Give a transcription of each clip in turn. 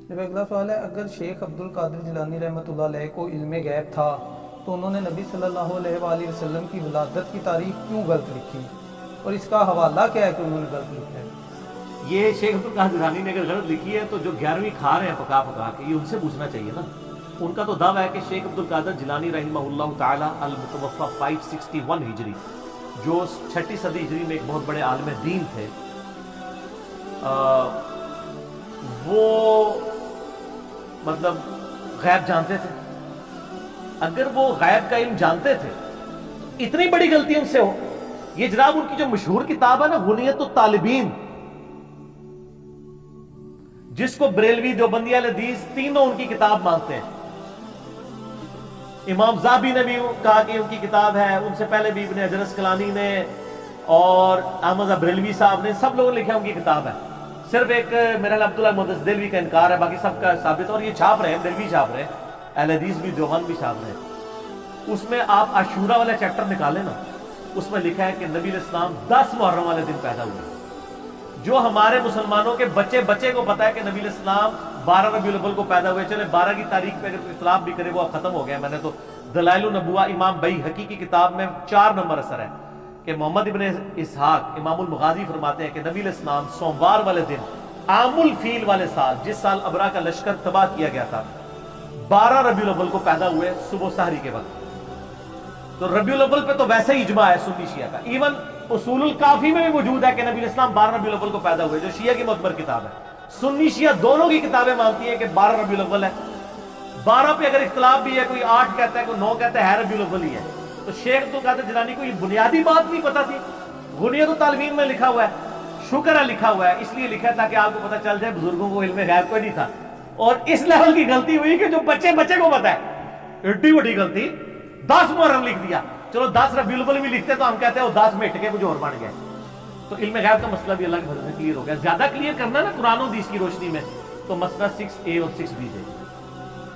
جب اگلا سوال ہے، اگر شیخ عبد القادر جیلانی رحمۃ اللہ علیہ کو علم غیب تھا تو انہوں نے نبی صلی اللہ علیہ وآلہ وسلم کی ولادت کی تاریخ کیوں غلط لکھی، اور اس کا حوالہ کیا ہے کہ انہوں نے غلط لکھا ہے؟ یہ شیخ عبد القادر جیلانی نے اگر غلط لکھی ہے تو جو 11ویں کھا رہے ہیں پکا پکا کے، یہ ان سے پوچھنا چاہیے نا۔ ان کا تو دعویٰ ہے کہ شیخ عبد القادر جیلانی رحمہ اللہ تعالی المتوفی 561 ہجری، جو 6 صدی ہجری میں ایک بہت بڑے عالم دین تھے، وہ مطلب غیب جانتے تھے۔ اگر وہ غیب کا علم جانتے تھے، اتنی بڑی غلطی ان سے ہو۔ یہ جناب ان کی جو مشہور کتاب ہے نا، غنیت الطالبین، جس کو بریلوی، دیوبندی، اہل حدیث تینوں ان کی کتاب مانتے ہیں۔ امام زاہبی نے بھی کہا کہ ان کی کتاب ہے، ان سے پہلے بھی ابن حجر اسقلانی نے اور احمد بریلوی صاحب نے، سب لوگوں نے لکھا ان کی کتاب ہے۔ صرف ایک میرا عبداللہ محدث دہلوی کا انکار ہے، باقی سب کا ثابت، اور یہ چھاپ رہے ہیں، دہلوی چھاپ رہے ہیں، اہل حدیث بھی، دیوبند بھی چھاپ رہے ہیں۔ اس میں آپ عاشورہ والا چیپٹر نکالیں نا، اس میں لکھا ہے کہ نبی علیہ السلام 10 محرم والے دن پیدا ہوئے۔ جو ہمارے مسلمانوں کے بچے بچے کو پتا ہے کہ نبی علیہ السلام 12 ربیع الاول کو پیدا ہوئے، چلے 12 کی تاریخ پہ اگر کوئی اختلاف بھی کرے وہ اب ختم ہو گیا۔ میں نے تو دلائل النبوہ امام بیہقی کی کتاب میں 4 نمبر اثر ہے کہ محمد ابن اسحاق امام المغازی فرماتے ہیں کہ نبی علیہ السلام سوموار والے دن عام الفیل والے سال، جس سال ابرا کا لشکر تباہ کیا گیا تھا، 12 ربیع الاول کو پیدا ہوئے صبح سحری کے وقت۔ تو ربیع الاول پہ تو ویسے ہی اجماع ہے سنی شیعہ کا، ایون اصول الکافی میں بھی موجود ہے کہ نبی علیہ السلام 12 ربیع الاول کو پیدا ہوئے، جو شیعہ کی معتبر کتاب ہے۔ سنی شیعہ دونوں کی کتابیں مانتی ہیں کہ 12 ربیع الاول ہے۔ 12 پہ اگر اختلاف بھی ہے، کوئی 8 کہتا ہے، کوئی 9 کہتا ہے ربیع الاول ہی ہے۔ تو شیخ عبد القادر جیلانی کو یہ بنیادی بات نہیں پتا تھی؟ غنیت الطالبین میں لکھا ہوا ہے، شکر ہے لکھا ہوا ہے، اس لیے لکھا تھا کہ آپ کو پتہ چل جائے بزرگوں کو علم غیب کوئی نہیں تھا۔ اور اس لیول کی غلطی ہوئی کہ جو بچے بچے کو پتا ہے، ایڈی بڑی غلطی، 10 محرم لکھ دیا۔ چلو 10 ربیع الاول بھی لکھتے تو ہم کہتے ہیں وہ 10 میں ہٹ کے کچھ اور بن گئے۔ تو علم غیب کا مسئلہ بھی اللہ کے فضل سے کلیئر ہو گیا۔ زیادہ کلیئر کرنا نا قرآن و حدیث کی روشنی میں تو مسئلہ 6A اور 6B ہے،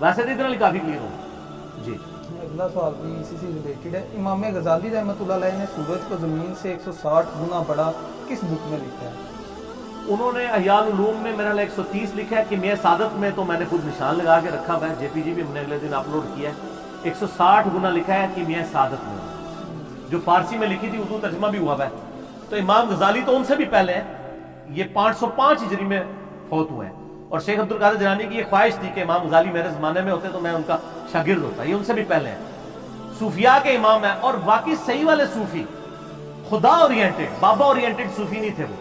ویسے تو اتنا کافی کلیئر ہوگا۔ جی اگلا سوال بھی اسی سے ریلیٹڈ ہے۔ امام غزالی رحمۃ اللہ علیہ نے سورج کو زمین سے 160 گنا بڑا کس بک میں لکھا ہے؟ انہوں نے احیاء العلوم میں میرا 130 لکھا ہے، کیمیا سعادت میں تو میں نے خود نشان لگا کے رکھا ہوا ہے، JPG بھی ہم نے اگلے دن اپلوڈ کیا ہے۔ 160 گنا لکھا ہے کیمیا سعادت میں، جو فارسی میں لکھی تھی، اردو ترجمہ بھی ہوا ہے۔ تو امام غزالی تو ان سے بھی پہلے ہیں، یہ 505 ہجری میں فوت ہوئے ہیں۔ اور شیخ عبد القادر جیلانی کی یہ خواہش تھی کہ امام غزالی میرے زمانے میں ہوتے تو میں ان کا شاگرد ہوتا، یہ ان سے بھی پہلے ہیں۔ صوفیاء کے امام ہیں، اور واقعی صحیح والے صوفی، خدا اورینٹڈ، بابا اورینٹڈ صوفی نہیں تھے وہ۔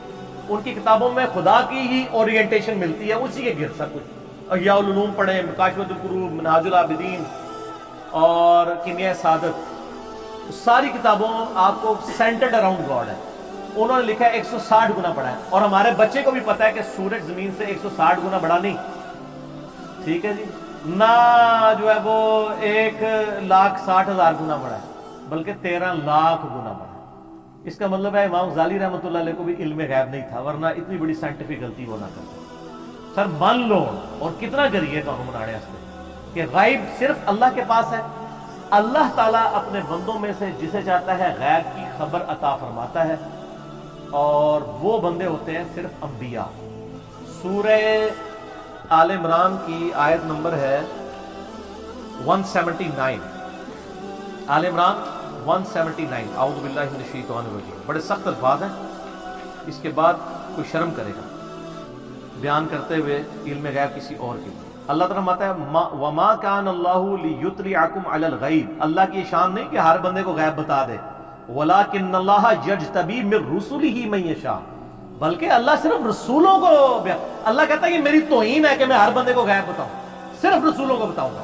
ان کی کتابوں میں خدا کی ہی اورینٹیشن ملتی ہے، اسی کے گرد سب کچھ۔ احیاء العلوم پڑھیں، مکاشفۃ القروب، منہاج العابدین اور کیمیا سعادت، ساری کتابوں آپ کو سینٹرڈ اراؤنڈ گاڈ ہے۔ انہوں نے لکھا ہے 160 گنا بڑا ہے، اور ہمارے بچے کو بھی پتا ہے کہ سورج زمین سے 160 گنا بڑا نہیں، ٹھیک ہے جی، نہ جو ہے وہ 1,60,000 گنا بڑا ہے، بلکہ 13 لاکھ گنا بڑا ہے۔ اس کا مطلب ہے امام غزالی رحمۃ اللہ علیہ کو بھی علم غیب نہیں تھا، ورنہ اتنی بڑی سائنٹیفک غلطی وہ نہ کرتے۔ سر مان لو، اور کتنا کریے تو ہم مناڑے اس کہ غیب صرف اللہ کے پاس ہے۔ اللہ تعالیٰ اپنے بندوں میں سے جسے چاہتا ہے غیب کی خبر عطا فرماتا ہے، اور وہ بندے ہوتے ہیں صرف انبیاء۔ سورہ آل عمران کی آیت نمبر ہے 179، آل عمران 179، اعوذ باللہ من الشیطان الرجیم۔ بڑے سخت الفاظ ہیں، اس کے بعد کوئی شرم کرے گا بیان کرتے ہوئے علم غیب کسی اور کے لیے۔ اللہ تعالیٰ فرماتا ہے وما کان اللہ لیطلعکم علی الغیب، اللہ کی شان نہیں کہ ہر بندے کو غیب بتا دے، ولیکن اللہ یجتبی من رسلہ من یشاء، بلکہ اللہ صرف رسولوں کو، اللہ کہتا ہے کہ میری توہین ہے کہ میں ہر بندے کو غیب بتاؤں، صرف رسولوں کو بتاؤں گا۔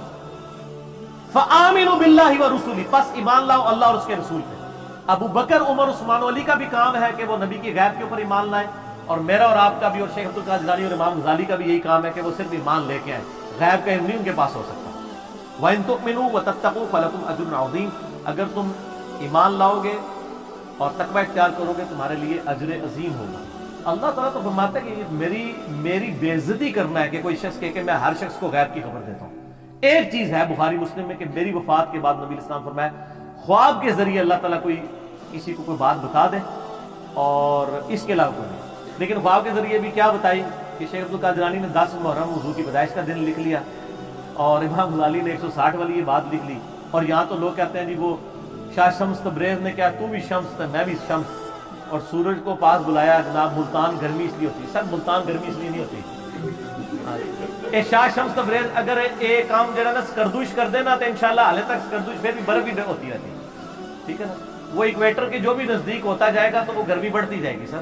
فآمنوا باللہ ورسولہ، پس ایمان لاؤ اللہ اور اس کے رسول پہ۔ ابو بکر، عمر، عثمان و علی کا بھی کام ہے کہ وہ نبی کے غیب کے اوپر ایمان لائیں، اور میرا اور آپ کا بھی، اور شیخ عبد القادر جیلانی اور امام غزالی کا بھی یہی کام ہے کہ وہ صرف ایمان لے کے آئیں، غیب کا علم نہیں ان کے پاس ہو سکتا۔ وَإِن تُؤْمِنُوا وَتَتَّقُوا فَلَكُمْ أَجْرٌ عَظِيمٌ، اگر تم ایمان لاؤ گے اور تقوی اختیار کرو گے تمہارے لیے اجر عظیم ہوگا۔ اللہ تعالیٰ تو فرماتا ہے کہ میری بے عزتی کرنا ہے کہ کوئی شخص کہے کہ میں ہر شخص کو غیب کی خبر دیتا ہوں۔ ایک چیز ہے بخاری مسلم میں کہ میری وفات کے بعد نبی علیہ السلام فرمایا خواب کے ذریعے اللہ تعالیٰ کسی کو کوئی بات بتا دے، اور اس کے علاوہ کوئی نہیں۔ لیکن خواب کے ذریعے بھی کیا بتائی کہ شیخ عبد القادر جیلانی نے 10 محرم وضو کی پیدائش کا دن لکھ لیا اور امام غزالی نے 160 والی یہ بات لکھ لی، اور یہاں تو لوگ کہتے ہیں جی وہ شاہ شمس تبریز نے کیا تو بھی شمس تھا میں بھی شمس، اور سورج کو پاس بلایا جناب ملتان گرمی اس لیے ہوتی ہے۔ سر ملتان گرمی اس لیے نہیں ہوتی، اے شاہ شمس تبریز اگر ایک کام جو ہے نا سکردوش کر دینا تو انشاءاللہ حالے تک سکردوش پھر بھی برف بھی ہوتی رہتی ہے، ٹھیک ہے نا، وہ ایکویٹر کے جو بھی نزدیک ہوتا جائے گا تو وہ گرمی بڑھتی جائے گی۔ سر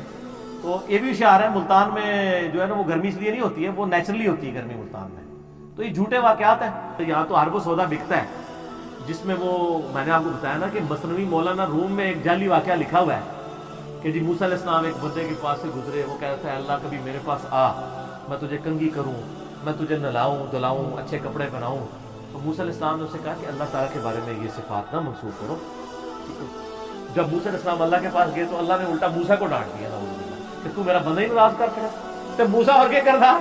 تو یہ بھی اشعار ہے، ملتان میں جو ہے نا وہ گرمی اس لیے نہیں ہوتی ہے، وہ نیچرلی ہوتی ہے گرمی ملتان میں۔ تو یہ جھوٹے واقعات ہیں۔ یہاں تو ہر وہ سودا بکتا ہے جس میں وہ میں نے آپ کو بتایا نا کہ مثنوی مولانا روم میں ایک جعلی واقعہ لکھا ہوا ہے کہ جی موسیٰ علیہ السلام ایک بندے کے پاس سے گزرے، وہ کہتا ہے اللہ کبھی میرے پاس آ، میں تجھے کنگھی کروں، میں تجھے نہلاؤں دلاؤں، اچھے کپڑے پہناؤں۔ تو موسیٰ علیہ السلام نے اسے کہا کہ اللہ تعالیٰ کے بارے میں یہ صفات نہ منسوخ کرو۔ جب موسیٰ علیہ السلام اللہ کے پاس گئے تو اللہ نے الٹا موسیٰ کو ڈانٹ دیا کہ تو میرا بندہ ہی ناراض کر پڑا۔ تو موسیٰ اور کیا کرتا؟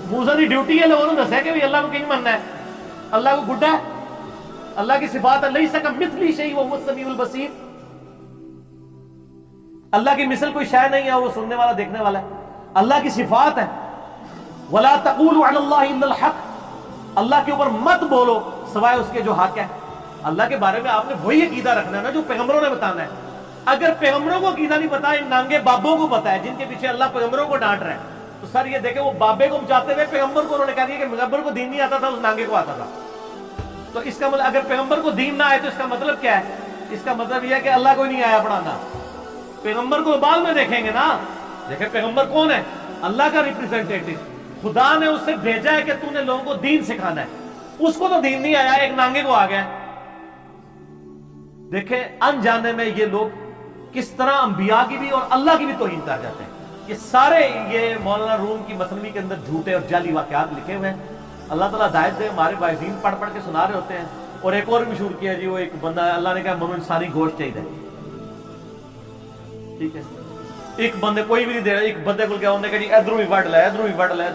موسیٰ کی ڈیوٹی ہے لوگوں نے دسا کہ اللہ کو کہیں مننا ہے، اللہ کو گڈا ہے، اللہ کی صفات ہے لیس کمثلہ شیء وہو السمیع البصیر، اللہ کی مثل کوئی شے نہیں ہے، وہ سننے والا دیکھنے والا ہے، اللہ کی صفات ہے۔ ولا تقولوا علی اللہ الا الحق، اللہ کے اوپر مت بولو سوائے اس کے جو حق ہے۔ اللہ کے بارے میں آپ نے وہی عقیدہ رکھنا ہے نا جو پیغمبروں نے بتانا ہے۔ اگر پیغمبروں کو عقیدہ نہیں پتا، ان نانگے بابوں کو پتا ہے جن کے پیچھے اللہ پیغمبروں کو ڈانٹ رہا ہے، تو سر یہ دیکھیں وہ بابے کو بچاتے ہوئے پیغمبر کو انہوں نے کہہ دیا کہ پیغمبر کو دین نہیں آتا تھا، اس نانگے کو آتا تھا۔ تو اس کا مطلب اگر پیغمبر کو دین نہ آئے تو اس کا مطلب کیا ہے؟ اس کا مطلب یہ ہے کہ اللہ کو نہیں آیا پڑھانا۔ پیغمبر کو بعد میں دیکھیں گے نا، دیکھیں پیغمبر کون ہے؟ اللہ کا ریپریزنٹیٹو، خدا نے اسے بھیجا ہے کہ تو نے لوگوں کو دین سکھانا ہے، اس کو تو دین نہیں آیا، ایک نانگے کو آ گیا۔ دیکھیں انجانے میں یہ لوگ کس طرح انبیاء کی بھی اور اللہ کی بھی توہین کر جاتے ہیں۔ یہ سارے یہ مولانا روم کی مثنوی کے اندر جھوٹے اور جعلی واقعات لکھے ہوئے ہیں۔ اللہ تعالیٰ ہدایت دے، ہمارے باعثین پڑھ پڑھ کے سنا رہے ہوتے ہیں۔ اور ایک اور مشہور کیا جی، وہ ایک بندہ اللہ نے کہا منو انسانی گوشت چاہیے، ٹھیک ہے، ایک بندے کوئی بھی نہیں دے رہا، ایک بندے کو کیا انہوں نے کہا جی ادھروں بھی وڈ لے، ادھروں بھی وڈ لے،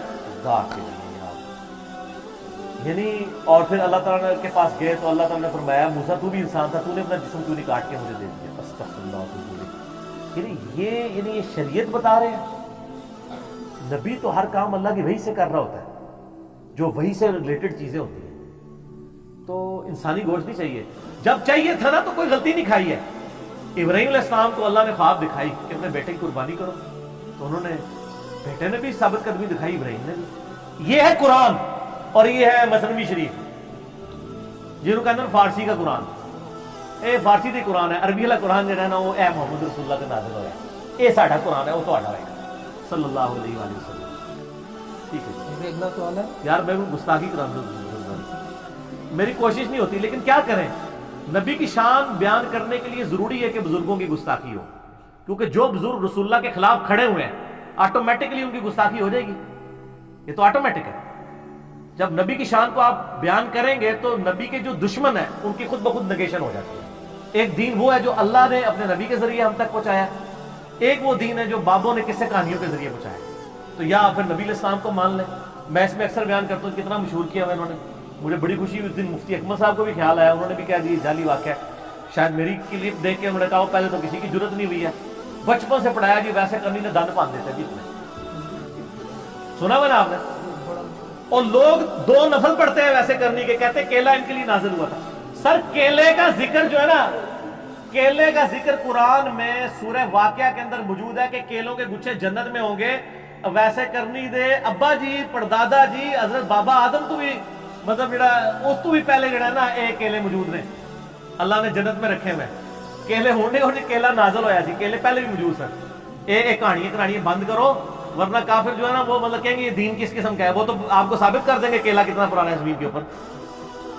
یعنی اور پھر اللہ تعالیٰ کے پاس گئے تو اللہ تعالیٰ نے فرمایا موسیٰ تو بھی انسان تھا، تو نے اپنا جسم کیوں نہیں کاٹ کے مجھے دے دیا؟ استغفر اللہ۔ یعنی یہ شریعت بتا رہے ہیں۔ نبی تو ہر کام اللہ کی وحی سے کر رہا ہوتا ہے، جو وحی سے ریلیٹڈ چیزیں ہوتی ہیں۔ تو انسانی گوشت نہیں چاہیے، جب چاہیے تھا نا تو کوئی غلطی نہیں کھائی ہے۔ ابراہیم علیہ السلام کو اللہ نے خواب دکھائی کہ اپنے بیٹے کی قربانی کرو، تو انہوں نے بیٹے نے بھی ثابت قدمی دکھائی، ابراہیم نے بھی۔ یہ ہے قرآن اور یہ ہے مثنوی شریف، جنہوں کہتے ہیں فارسی کا قرآن۔ اے فارسی دی قرآن ہے، عربی والا قرآن جو ہے نا وہ اے محمد رسول اللہ کا نازل ہوا ہے، یہ ساڈا قرآن ہے، وہ تہاڈا ہوئے گا صلی اللہ علیہ وآلہ وسلم۔ ٹھیک ہے، اگلا سوال ہے یار میں گستاخی کرا دوں، میری کوشش نہیں ہوتی لیکن کیا کریں، نبی کی شان بیان کرنے کے لیے ضروری ہے کہ بزرگوں کی گستاخی ہو، کیونکہ جو بزرگ رسول اللہ کے خلاف کھڑے ہوئے ہیں آٹومیٹکلی ان کی گستاخی ہو جائے گی، یہ تو آٹومیٹک ہے۔ جب نبی کی شان کو آپ بیان کریں گے تو نبی کے جو دشمن ہیں ان کی خود بخود نگیشن ہو جاتی ہے۔ ایک دین وہ ہے جو اللہ نے اپنے نبی کے ذریعے ہم تک پہنچایا، ایک وہ دین ہے جو بابوں نے قصے کہانیوں کے ذریعے پہنچایا۔ تو یا پھر نبی علیہ السلام کو مان لیں۔ میں اس میں اکثر بیان کرتا ہوں کتنا مشہور کیا ہوا انہوں نے، مجھے بڑی خوشی ہوئی، اس دن مفتی اکمل صاحب کو بھی خیال آیا، انہوں نے بھی کہہ دیا جعلی واقعہ ہے، شاید میری کلپ دیکھ کے انہوں نے کہا پہلے تو کسی کی جرت نہیں ہوئی ہے، بچپن سے پڑھایا جی ویسے کرنی نے دن پان دیتے جی، سنا ہوا نا آپ نے؟ اور لوگ 2 نفل پڑھتے ہیں ویسے کرنی کے، کہتے ہیں کیلا ان کے لیے نازل ہوا تھا۔ سر کیلے کا ذکر جو ہے نا، کیلے کا ذکر قرآن میں سورہ واقعہ کے اندر موجود ہے کہ کیلوں کے گچھے جنت میں ہوں گے، ویسے کرنی دے ابا جی پردادا جی حضرت بابا آدم تو بھی مطلب جڑا اس تو بھی پہلے جڑا نا اے کیلے موجود نے، اللہ نے جنت میں رکھے ہوئے کیلے ہونے ہونے، کیلا نازل ہویا سی، کیلے پہلے بھی موجود سن۔ اے کہانیاں بند کرو، ورنہ کافر جو ہے نا وہ مطلب کہیں گے یہ دین کس قسم کا ہے، وہ تو آپ کو ثابت کر دیں گے کیلا کتنا پرانا ہے زمین کے اوپر،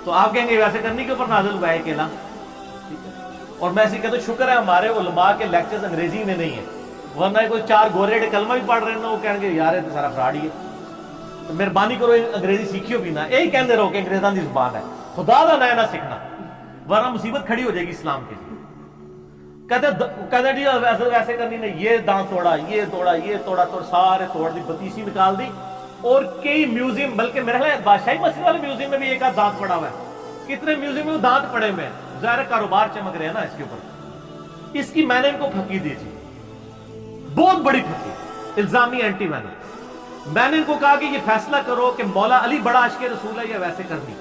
تو آپ کہیں گے ویسے کرنی کے اوپر نازل ہوا ہے کیلا۔ اور میں ایسے کہتا ہوں شکر ہے ہمارے علماء کے لیکچرز انگریزی میں نہیں ہے، ورنہ کوئی 4 گورے کلمہ بھی پڑھ رہے ہیں نا وہ کہیں گے یار یہ تو سارا فراڈ ہی ہے، تو مہربانی کرو انگریزی سیکھیو بھی نہ، یہی کہتے رہو کہ انگریزاں دی زبان ہے، خدا دا نہ سیکھنا ورنہ مصیبت کھڑی ہو جائے گی اسلام کے لیے۔ کہتے جی ویسے کرنی نے یہ دانت توڑا، یہ توڑا، یہ توڑا، تو سارے توڑ دی، بتیسی نکال دی، اور کئی میوزیم، بلکہ میرے خیال بادشاہی مسجد والے میوزیم میں بھی ایک آدھ دانت پڑا ہوا ہے، کتنے میوزیم میں وہ دانت پڑے ہوئے ہیں، ظاہر کاروبار چمک رہے ہیں نا اس کے اوپر۔ اس کی میں نے ان کو پھکی دی تھی، بہت بڑی پھکی، الزامی اینٹی میں نے میں نے ان کو کہا کہ یہ فیصلہ کرو کہ مولا علی بڑا عاشق رسول ہے یا ویسے کرنی.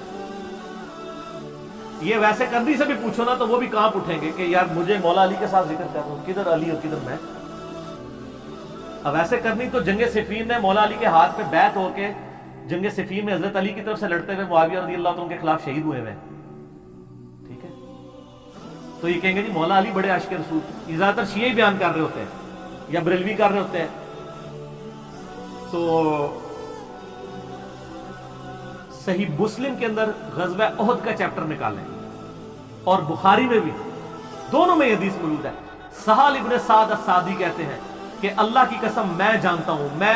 یہ ویسے کرنی سے بھی پوچھو نا تو وہ بھی کہاں اٹھیں گے کہ یار مجھے مولا علی کے ساتھ ذکر کر دو, کدھر علی اور کدھر میں. اب ویسے کرنی تو جنگ صفین میں مولا علی کے ہاتھ پہ بیعت ہو کے جنگ صفین میں حضرت علی کی طرف سے لڑتے ہوئے معاویہ رضی اللہ عنہ کے خلاف شہید ہوئے ہیں. ٹھیک ہے, تو یہ کہیں گے جی مولا علی بڑے عاشق رسول. یہ زیادہ تر شیعہ ہی بیان کر رہے ہوتے ہیں یا بریلوی کر رہے ہوتے ہیں. تو صحیح مسلم کے اندر غزوہ احد کا چیپٹر نکالیں اور بخاری میں بھی, دونوں میں یہ حدیث موجود ہے. سہل ابن سعد السعدی کہتے ہیں کہ اللہ کی قسم میں جانتا ہوں میں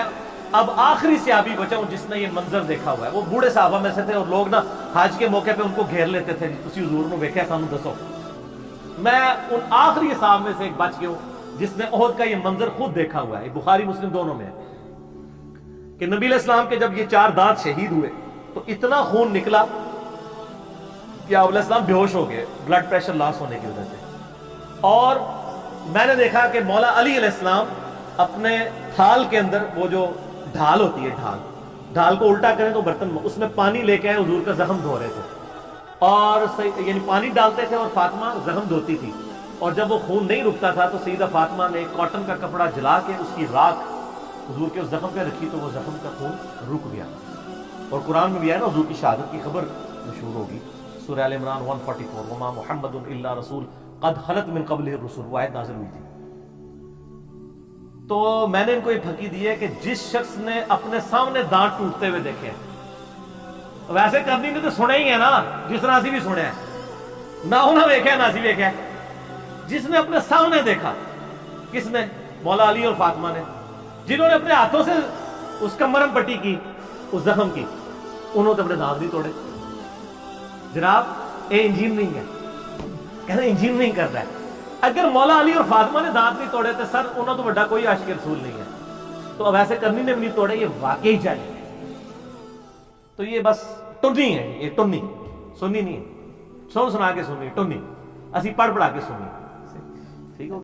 اب آخری صحابی بچا ہوں جس نے یہ منظر دیکھا ہوا ہے. وہ بوڑھے صحابہ میں سے تھے اور لوگ نا حج کے موقع پہ ان کو گھیر لیتے تھے, تسی حضور نو ویکھیا سانو دسو. میں ان آخری صحابہ میں سے ایک بچ گیا ہوں جس نے احد کا یہ منظر خود دیکھا ہوا ہے. بخاری مسلم دونوں میں ہے کہ نبی علیہ السلام کے جب یہ 4 دانت شہید ہوئے تو اتنا خون نکلا کہ آپ علیہ السلام بے ہوش ہو گئے بلڈ پریشر لاس ہونے کی وجہ سے. اور میں نے دیکھا کہ مولا علی علیہ السلام اپنے تھال کے اندر وہ جو ڈھال ہوتی ہے, ڈھال کو الٹا کریں تو برتن میں اس میں پانی لے کے آئے, حضور کا زخم دھو رہے تھے اور یعنی پانی ڈالتے تھے اور فاطمہ زخم دھوتی تھی. اور جب وہ خون نہیں رکتا تھا تو سیدہ فاطمہ نے کاٹن کا کپڑا جلا کے اس کی راکھ حضور کے اس زخم پہ رکھی تو وہ زخم کا خون رک گیا. اور قرآن میں بھی ہے نا حضور کی شہادت کی خبر مشہور ہوگی, سورہ ال عمران 144 وما محمد الا رسول قد خلت من قبلہ الرسل, وہ آیت نازل ہوئی تھی. تو میں نے ان کو یہ پھکی دی ہے کہ جس شخص نے اپنے سامنے دانت ٹوٹتے ہوئے دیکھے ہیں, ویسے کرنی نے تو سنے ہی ہے نا, جس طرح اسی بھی سنے ہیں, نہ انہیں دیکھا نہ اسی دیکھا. جس نے اپنے سامنے دیکھا, کس نے؟ مولا علی اور فاطمہ نے, جنہوں نے اپنے ہاتھوں سے اس کا مرم پٹی کی اس زخم کی, انہوں نے اپنے دانت نہیں توڑے. جناب یہ انجین نہیں ہے, کہنا انجین نہیں کر رہا ہے. اگر مولا علی اور فاطمہ نے دانت نہیں توڑے تو سر انہوں تو بڑا کوئی عاشق رسول نہیں ہے. تو اب ایسے کرنی نے بھی نہیں توڑے, یہ واقعی چاہیے. تو یہ بس ٹنی ہے, یہ ٹنی سنی نہیں ہے, سنا کے سنی ٹنی, اسی پڑھ پڑھا کے سنی. ٹھیک ہو.